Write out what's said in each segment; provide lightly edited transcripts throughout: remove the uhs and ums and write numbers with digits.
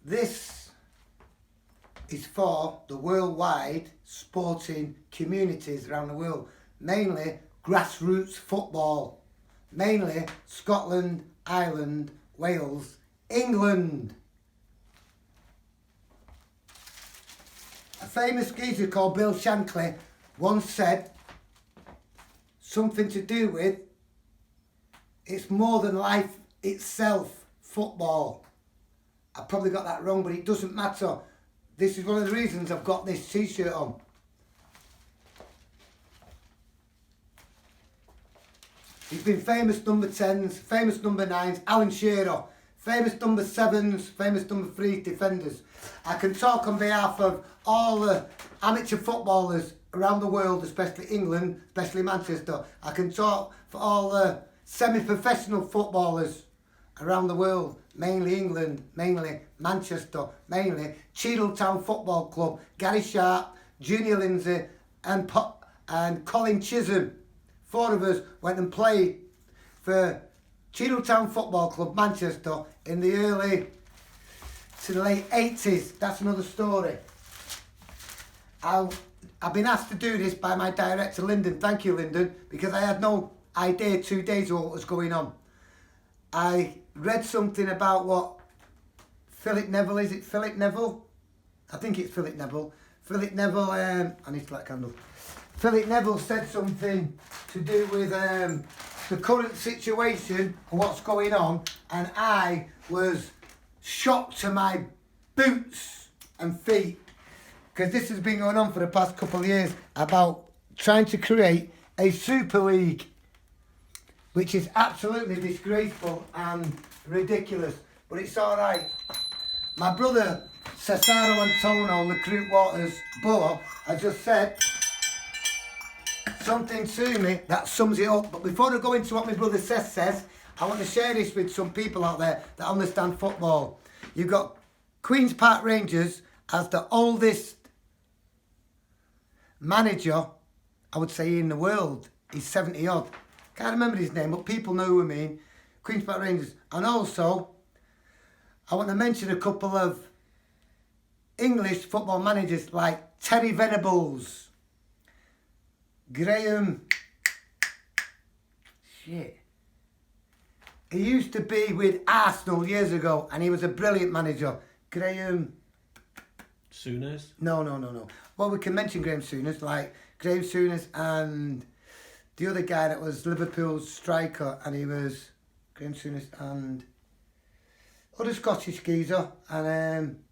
This is for the worldwide sporting communities around the world, mainly grassroots football, mainly Scotland, Ireland, Wales, England. A famous geezer called Bill Shankly once said something to do with it's more than life itself, football. I probably got that wrong, but it doesn't matter. This is one of the reasons I've got this t-shirt on. He's been famous number 10s, famous number 9s, Alan Shearer, famous number 7s, famous number 3 defenders. I can talk on behalf of all the amateur footballers around the world, especially England, especially Manchester. I can talk for all the semi-professional footballers around the world, mainly England, mainly Manchester, mainly Cheadletown Football Club, Gary Sharp, Junior Lindsay and Colin Chisholm. 4 of us went and played for Cheadletown Football Club, Manchester in the early to the late 80s. That's another story. I've been asked to do this by my director Lyndon. Thank you, Lyndon, because I had no idea 2 days ago what was going on. I read something about what Philip Neville, is it Philip Neville? I think it's Philip Neville. Philip Neville, I need to light a candle. Philip Neville said something to do with the current situation and what's going on, and I was shocked to my boots and feet, because this has been going on for the past couple of years about trying to create a Super League, which is absolutely disgraceful and ridiculous, but it's all right. My brother Cesaro Antonio Recruit Waters Boa has just said something to me that sums it up. But before I go into what my brother says, I want to share this with some people out there that understand football. You've got Queen's Park Rangers as the oldest manager, I would say, in the world. He's 70 odd. Can't remember his name, but people know who I mean. Queen's Park Rangers. And also, I want to mention a couple of English football managers like Terry Venables, Graham. Shit. He used to be with Arsenal years ago, and he was a brilliant manager. Graham Souness? No. Well, we can mention Graham Souness, like Graham Souness and the other guy that was Liverpool's striker, and he was Graham Souness and other Scottish geezer, and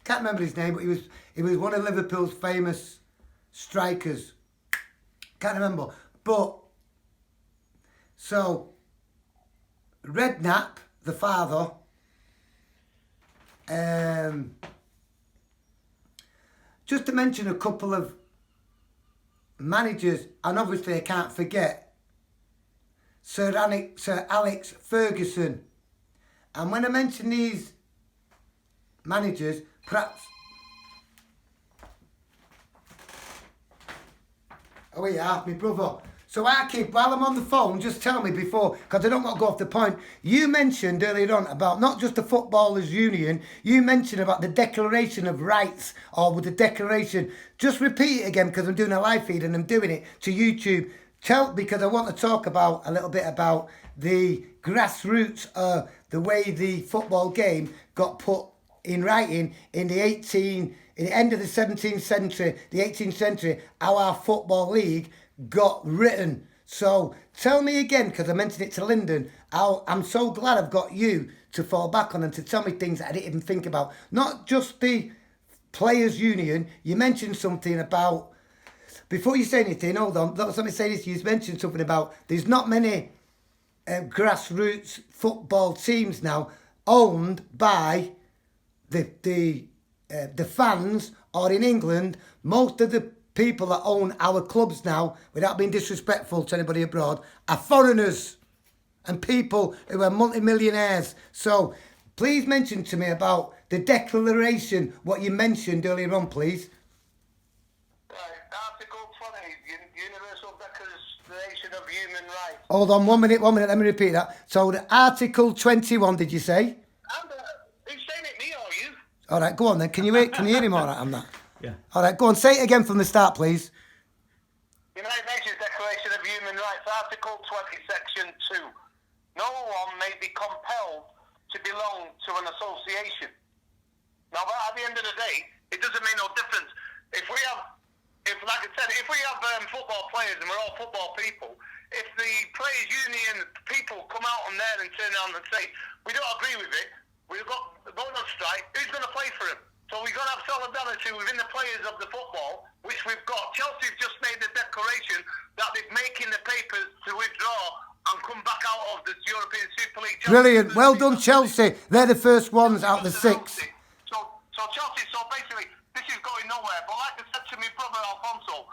can't remember his name, but he was one of Liverpool's famous strikers. Can't remember, but so Redknapp, the father, just to mention a couple of managers, and obviously I can't forget Sir Alex Ferguson. And when I mention these managers, perhaps... Oh yeah, my brother. So I keep, while I'm on the phone, just tell me before, because I don't want to go off the point. You mentioned earlier on about not just the Footballers Union, you mentioned about the Declaration of Rights, or with the Declaration. Just repeat it again, because I'm doing a live feed and I'm doing it to YouTube. Because I want to talk about a little bit about the grassroots, the way the football game got put in writing in the end of the 17th century, the 18th century, how our football league got written. So tell me again, because I mentioned it to Lyndon, how I'm so glad I've got you to fall back on and to tell me things that I didn't even think about. Not just the Players Union. You mentioned something about, before you say anything, hold on, let me say this. You mentioned something about there's not many grassroots football teams now owned by the fans, or in England, most of the people that own our clubs now, without being disrespectful to anybody abroad, are foreigners and people who are multi-millionaires. So please mention to me about the Declaration, what you mentioned earlier on, please. Article 20, Universal Declaration of Human Rights. Hold on, one minute, let me repeat that. So the Article 21, did you say? And, who's saying All right, go on then. Can you hear him all right on that? Yeah. All right, go on. Say it again from the start, please. United Nations Declaration of Human Rights, Article 20, Section 2. No one may be compelled to belong to an association. Now, at the end of the day, it doesn't make no difference. If we have, like I said, if we have football players and we're all football people, if the players' union people come out on there and turn around and say, we don't agree with it, we've got going on strike, who's going to play for him? So we've got to have solidarity within the players of the football, which we've got. Chelsea's just made the declaration that they're making the papers to withdraw and come back out of the European Super League. Brilliant. Well done, Chelsea. They're the first ones out of the 6. So Chelsea, so basically, this is going nowhere. But like I said to my brother Alfonso,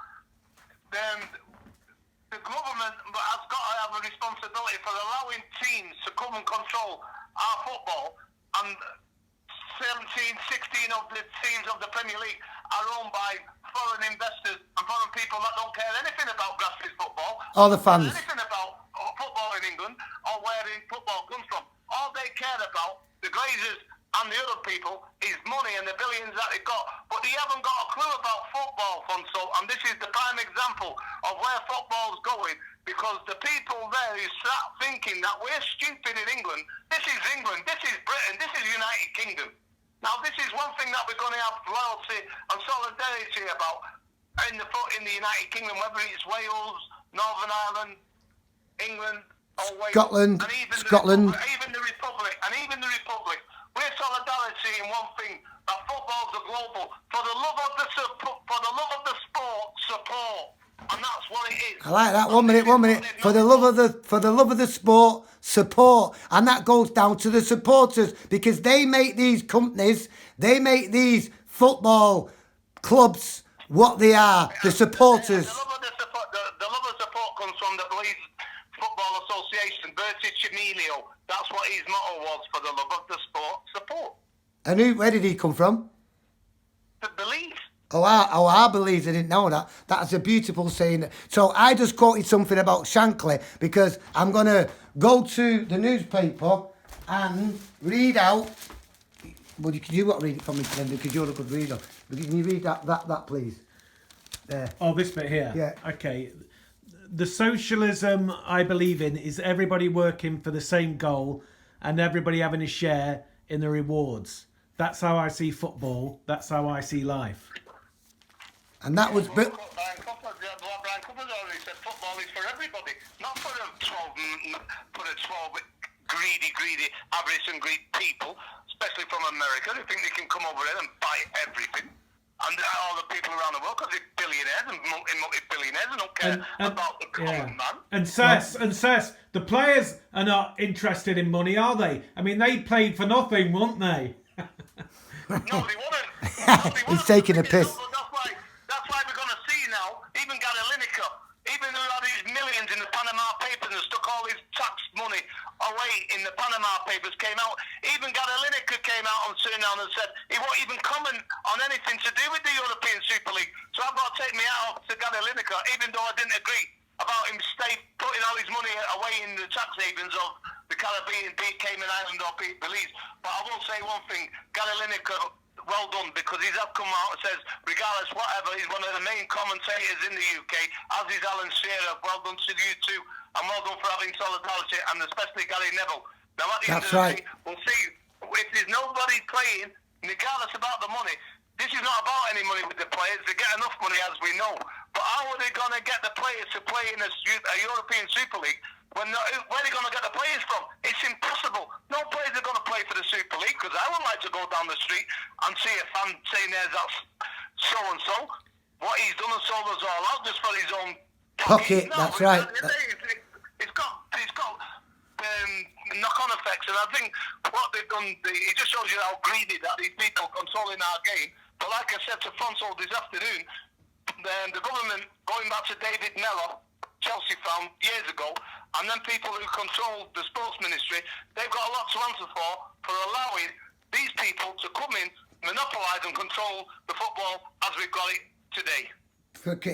the government has got to have a responsibility for allowing teams to come and control our football. And 17, 16 of the teams of the Premier League are owned by foreign investors and foreign people that don't care anything about grassroots football. All the fans. Anything about football in England or where football comes from. All they care about, the Glazers and the other people, is money and the billions that they've got. But they haven't got a clue about football, Fonso. And this is the prime example of where football's going. Because the people there who start thinking that we're stupid in England, this is England, this is Britain, this is United Kingdom. Now, this is one thing that we're going to have loyalty and solidarity about in the United Kingdom, whether it's Wales, Northern Ireland, England, or Wales, Scotland, and even Scotland. even the Republic. We're solidarity in one thing: that football's a global. For the love of the sport, support, and that's what it is. I like that. 1 minute. For the love of the sport, support, and that goes down to the supporters because they make these companies, they make these football clubs what they are. The supporters. The love of support comes from the Belize Football Association, Bertie Chimilio. That's what his motto was: for the love of the sport, support. And where did he come from? The Belize. I believe I didn't know that. That's a beautiful saying. So I just quoted something about Shankly because I'm going to go to the newspaper and read out. Well, can you read it for me, then, because you're a good reader. Can you read that please? There. Oh, this bit here? Yeah. Okay. The socialism I believe in is everybody working for the same goal and everybody having a share in the rewards. That's how I see football. That's how I see life. And that was... Brian Cooper's already said football is for everybody, not for the 12 greedy, average and greedy people, especially from America, who think they can come over here and buy everything. And all the people around the world, because they're billionaires and multi-billionaires and don't care about the common man. And Cess, the players are not interested in money, are they? I mean, they played for nothing, weren't they? No, they wouldn't. He's taking a piss. That's why we're going to see now, even Gary Lineker, even though he had his millions in the Panama Papers and stuck all his tax money away in the Panama Papers, came out. Even Gary Lineker came out and turned around and said he won't even comment on anything to do with the European Super League. So I've got to take me out to Gary Lineker, even though I didn't agree about him putting all his money away in the tax havens of the Caribbean, be it Cayman Island or be it Belize. But I will say one thing, Gary Lineker, well done, because he's come out and says, regardless, whatever, he's one of the main commentators in the UK, as is Alan Shearer. Well done to you two, and well done for having solidarity, and especially Gary Neville. Now, at the end of the day, we'll see. If there's nobody playing, regardless about the money, this is not about any money with the players. They get enough money, as we know. But how are they going to get the players to play in a European Super League? Where are they going to get the players from? It's impossible. No players are going to play for the Super League, because I would like to go down the street and see a fan saying there's that so-and-so. What he's done and sold us all out just for his own pocket. No, that's right. It's got knock-on effects, and I think what they've done, it just shows you how greedy that these people controlling our game. But like I said to Fonso this afternoon, the government, going back to David Mellor, Chelsea found years ago, and then people who control the sports ministry, they've got a lot to answer for allowing these people to come in, monopolise and control the football as we've got it today.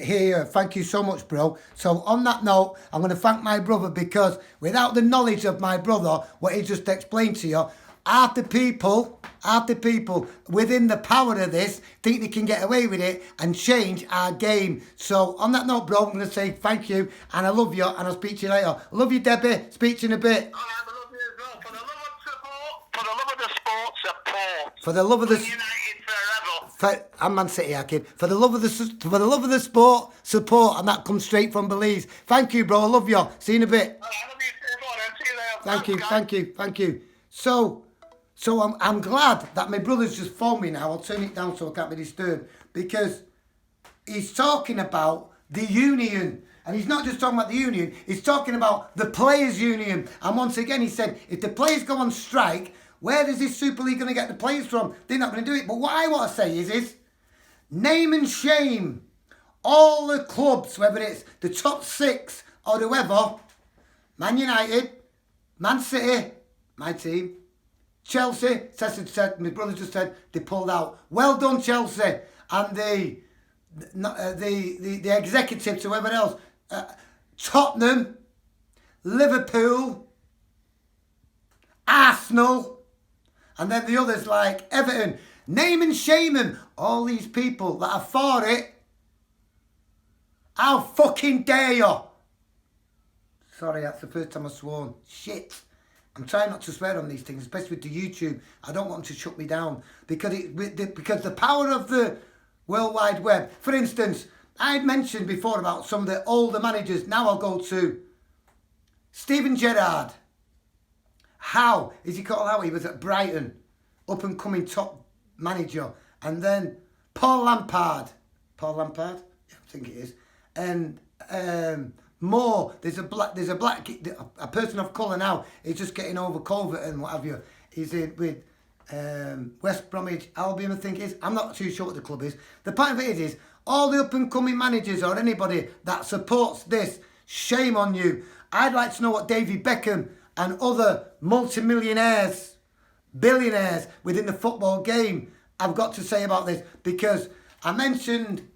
Here, thank you so much, bro. So on that note, I'm going to thank my brother, because without the knowledge of my brother, what he just explained to you, half the people within the power of this think they can get away with it and change our game. So on that note, bro, I'm going to say thank you and I love you and I'll speak to you later. Love you, Debbie. Speak to you in a bit. All right, I love you as well. For the love of support, for the love of the sport, support. For the love of the... United forever. I'm Man City, kid. For the love of the sport, support, and that comes straight from Belize. Thank you, bro. I love you. See you in a bit. All right, I love you too. Go on, then. See you later. Thank you. So I'm glad that my brother's just phoned me now. I'll turn it down so I can't be disturbed because he's talking about the union. And he's not just talking about the union, he's talking about the players' union. And once again, he said, if the players go on strike, where is this Super League going to get the players from? They're not going to do it. But what I want to say is name and shame all the clubs, whether it's the top 6 or whoever, Man United, Man City, my team, Chelsea, said, my brother just said they pulled out. Well done, Chelsea, and the executives, whoever else, Tottenham, Liverpool, Arsenal, and then the others like Everton. Name and shame them. All these people that are for it. How fucking dare you? Sorry, that's the first time I've sworn. Shit. I'm trying not to swear on these things, especially with the YouTube. I don't want them to shut me down because the power of the World Wide Web. For instance, I had mentioned before about some of the older managers. Now I'll go to Steven Gerrard. How is he called? How he was at Brighton, up and coming top manager, and then Paul Lampard. Yeah, I think it is, and Moore. There's a person of colour now. He's just getting over COVID and what have you. He's in with West Bromwich Albion, I think it is. I'm not too sure what the club is. The point of it is all the up and coming managers or anybody that supports this, shame on you. I'd like to know what David Beckham and other multimillionaires, billionaires within the football game have got to say about this, because I mentioned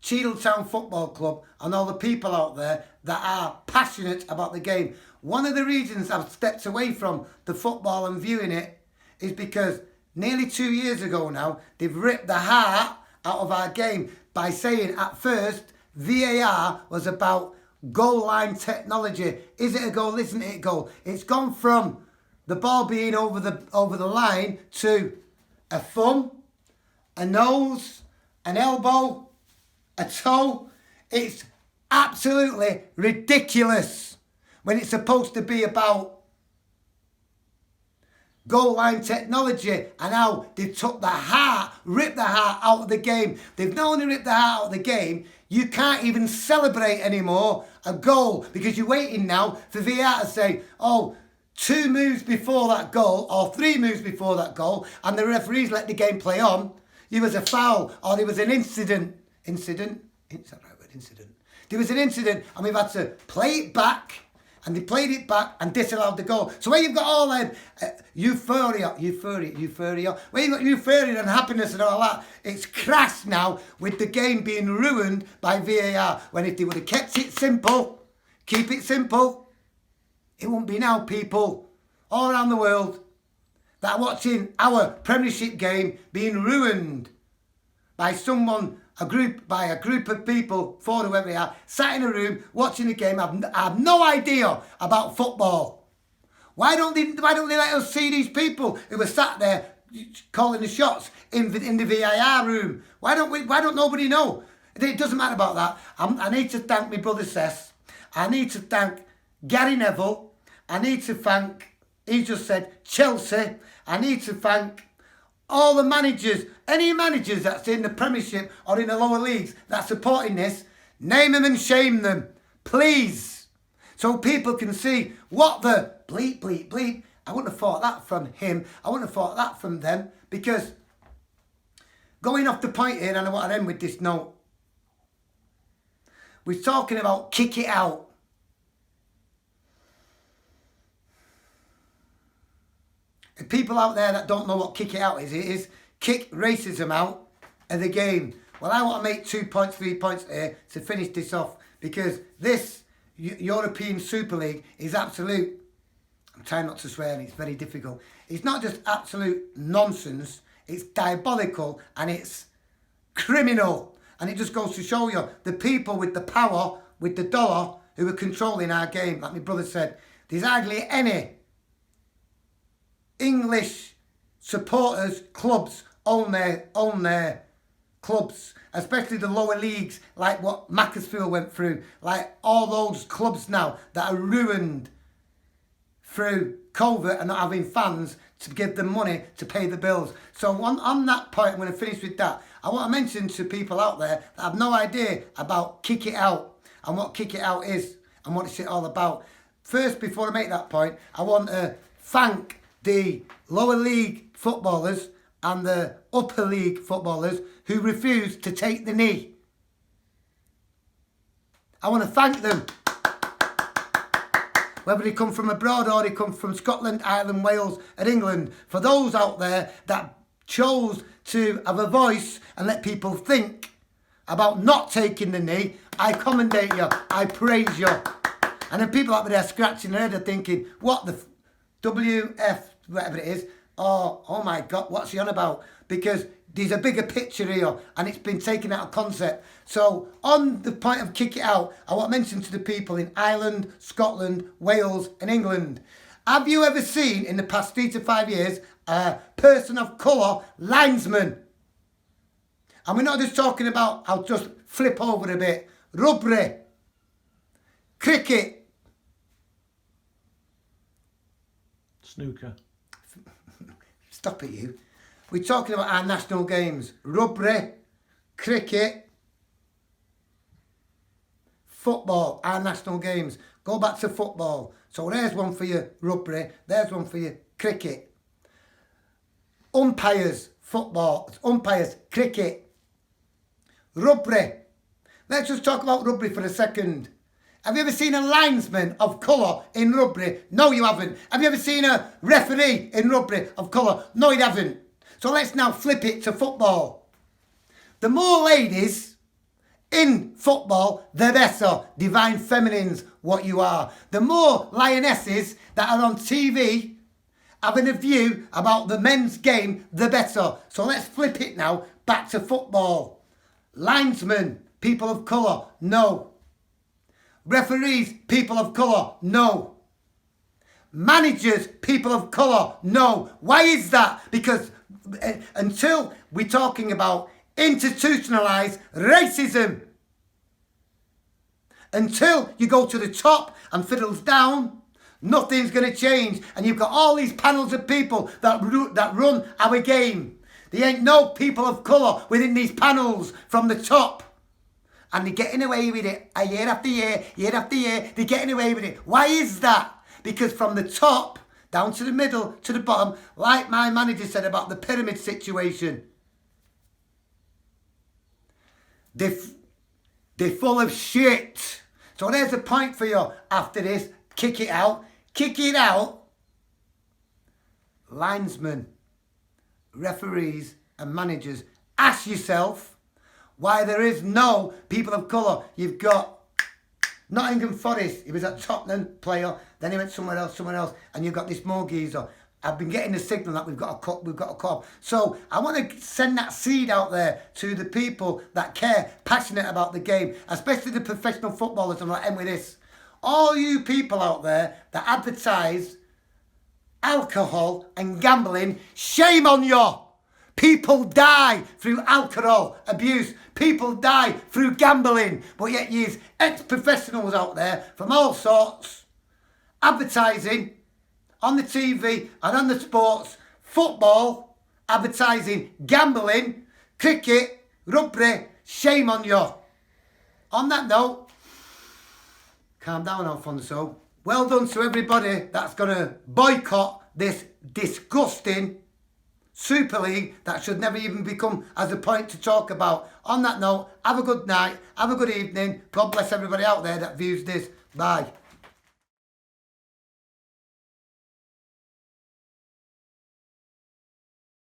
Cheadle Football Club and all the people out there that are passionate about the game. One of the reasons I've stepped away from the football and viewing it is because nearly 2 years ago now, they've ripped the heart out of our game by saying at first VAR was about goal line technology. Is it a goal? Isn't it a goal? It's gone from the ball being over the line to a thumb, a nose, an elbow, a toe. It's absolutely ridiculous when it's supposed to be about goal line technology and how they took ripped the heart out of the game. They've not only ripped the heart out of the game, you can't even celebrate anymore a goal because you're waiting now for VAR to say, oh, 2 moves before that goal or 3 moves before that goal, and the referees let the game play on. There was a foul or there was an incident. Is that right word? Incident. There was an incident and we've had to play it back, and they played it back and disallowed the goal. So where you've got all that euphoria, where you've got euphoria and happiness and all that, it's crashed now with the game being ruined by VAR. When if they would have kept it simple, keep it simple, it won't be now people all around the world that are watching our Premiership game being ruined by a group of people, 4 whoever they are, sat in a room watching the game, have no idea about football. Why don't they let us see these people who were sat there calling the shots in the VAR room? Why don't nobody know? It doesn't matter about that. I need to thank my brother Seth. I need to thank Gary Neville. I need to thank, he just said, Chelsea. I need to thank all the managers, any managers that's in the Premiership or in the lower leagues that's supporting this. Name them and shame them, please. So people can see what the bleep. I wouldn't have thought that from him. I wouldn't have thought that from them, because going off the point here, and I want to end with this note. We're talking about kick it out. The people out there that don't know what kick it out is, it is kick racism out of the game. Well, I want to make 2 points, 3 points here to finish this off, because this European Super League is absolute I'm trying not to swear and it's very difficult. It's not just absolute nonsense, it's diabolical and it's criminal. And it just goes to show you the people with the power, with the dollar, who are controlling our game. Like my brother said, there's hardly any English supporters, clubs, own their clubs, especially the lower leagues, like what Macclesfield went through, like all those clubs now that are ruined through COVID and not having fans to give them money to pay the bills. So on that point, I'm going to finish with that. I want to mention to people out there that have no idea about Kick It Out and what Kick It Out is and what it's all about. First, before I make that point, I want to thank the lower league footballers and the upper league footballers who refused to take the knee. I want to thank them. Whether they come from abroad or they come from Scotland, Ireland, Wales and England. For those out there that chose to have a voice and let people think about not taking the knee, I commendate you. I praise you. And then people out there scratching their head are thinking, what the WF, whatever it is, oh my God, what's he on about? Because there's a bigger picture here and it's been taken out of concept. So on the point of Kick It Out, I want to mention to the people in Ireland, Scotland, Wales and England. Have you ever seen in the past 3 to 5 years a person of colour linesman? And we're not just talking about, I'll just flip over a bit, rugby, cricket, snooker. Stop it, you. We're talking about our national games. Rugby, cricket, football, our national games. Go back to football. So there's one for you, rugby. There's one for you, cricket. Umpires, football. Umpires, cricket. Rugby. Let's just talk about rugby for a second. Have you ever seen a linesman of colour in rugby? No, you haven't. Have you ever seen a referee in rugby of colour? No, you haven't. So let's now flip it to football. The more ladies in football, the better. Divine feminines, what you are. The more lionesses that are on TV having a view about the men's game, the better. So let's flip it now back to football. Linesmen, people of colour, no. Referees, people of colour, no. Managers, people of colour, no. Why is that? Because until we're talking about institutionalised racism, until you go to the top and fiddles down, nothing's going to change. And you've got all these panels of people that run our game. There ain't no people of colour within these panels from the top. And they're getting away with it year after year, year after year. They're getting away with it. Why is that? Because from the top down to the middle, to the bottom, like my manager said about the pyramid situation, they're full of shit. So there's a point for you after this. Kick it out. Kick it out. Linesmen, referees and managers, ask yourself why there is no people of colour. You've got Nottingham Forest, he was a Tottenham player, then he went somewhere else, and you've got this more geezer. I've been getting the signal that we've got a call. So I want to send that seed out there to the people that care, passionate about the game, especially the professional footballers, and I'll end with this. All you people out there that advertise alcohol and gambling, shame on you! People die through alcohol abuse. People die through gambling. But yet you's ex-professionals out there from all sorts advertising on the TV and on the sports, football, advertising, gambling, cricket, rugby. Shame on you. On that note, calm down, Alfonso. Well done to everybody that's going to boycott this disgusting Super League that should never even become as a point to talk about. On that note, have a good night, have a good evening. God bless everybody out there that views this. Bye.